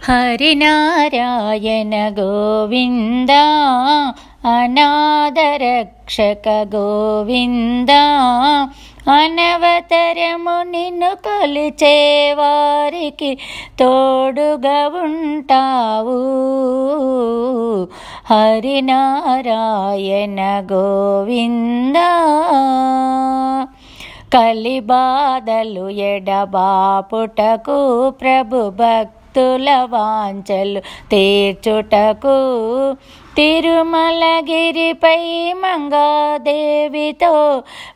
హరినారాయణ గోవింద అనాథరక్షక గోవింద అనవతరము నిన్ను కొలిచే వారికి తోడుగా ఉంటావు. హరినారాయణ గోవింద కలిబాధలు ఎడబాపుటకు ప్రభు భక్తుల వాంఛలు తీర్చుటకు తిరుమలగిరిపై మంగాదేవితో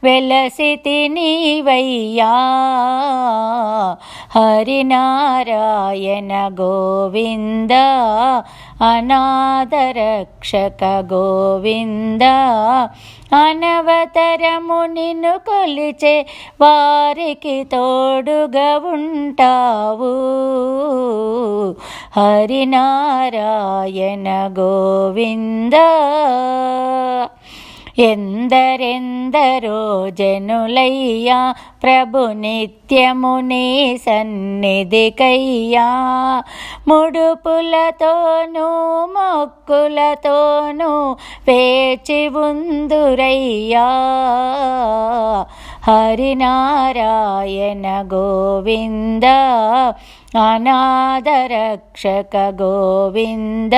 వెలసితి నీవయ్యా. హరినారాయణ గోవింద అనాథరక్షక గోవింద అనవతరము నిన్ను కొలిచే వారికి తోడుగా ఉంటావు. హరినారాయణ గోవింద ఎందరెందరో జనులయ్యా ప్రభు నిత్యము నీ సన్నిధికయ్యా ముడుపులతోనూ మొక్కులతోనూ వేచి ఉందురయ్యా. హరినారాయణ గోవింద అనాథరక్షక గోవింద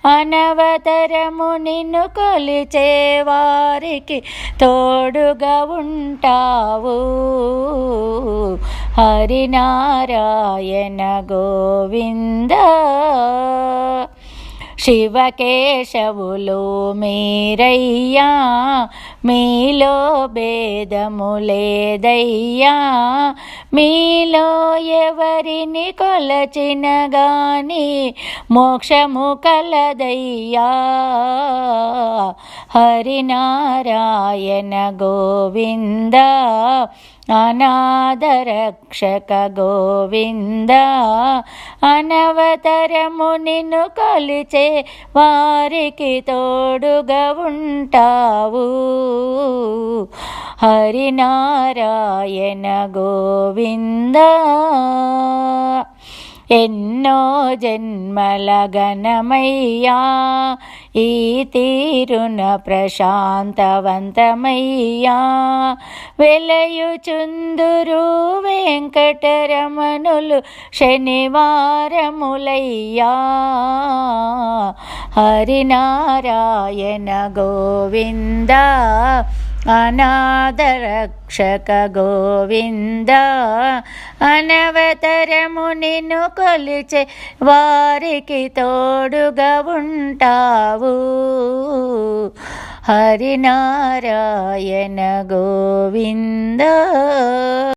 అనవతరము నిన్ను కొలిచే వారికి తోడుగా ఉంటావు. హరినారాయణ గోవింద శివకేశవులు మీరయ్యా మీలో భేదము లేదయ్యా మీలో ఎవరిని కొలచిన గాని మోక్షము కలదయ్యా. హరినారాయణ గోవింద అనాథరక్షక గోవింద అనవతరము నిన్ను కొలిచే వారికి తోడుగా ఉంటావు. హరినారాయణ గోవింద ఎన్నో జన్మల గణమయ్యా ఈ తీరున ప్రశాంతవంతమయ్యా వెలయుచుందురు వెంకటరమణులు శనివారములయ్యా. హరినారాయణ గోవింద అనాథరక్షక గోవింద అనవతరము నిన్ను కొలిచే వారికి తోడుగా ఉంటావు. హరినారాయణ గోవింద.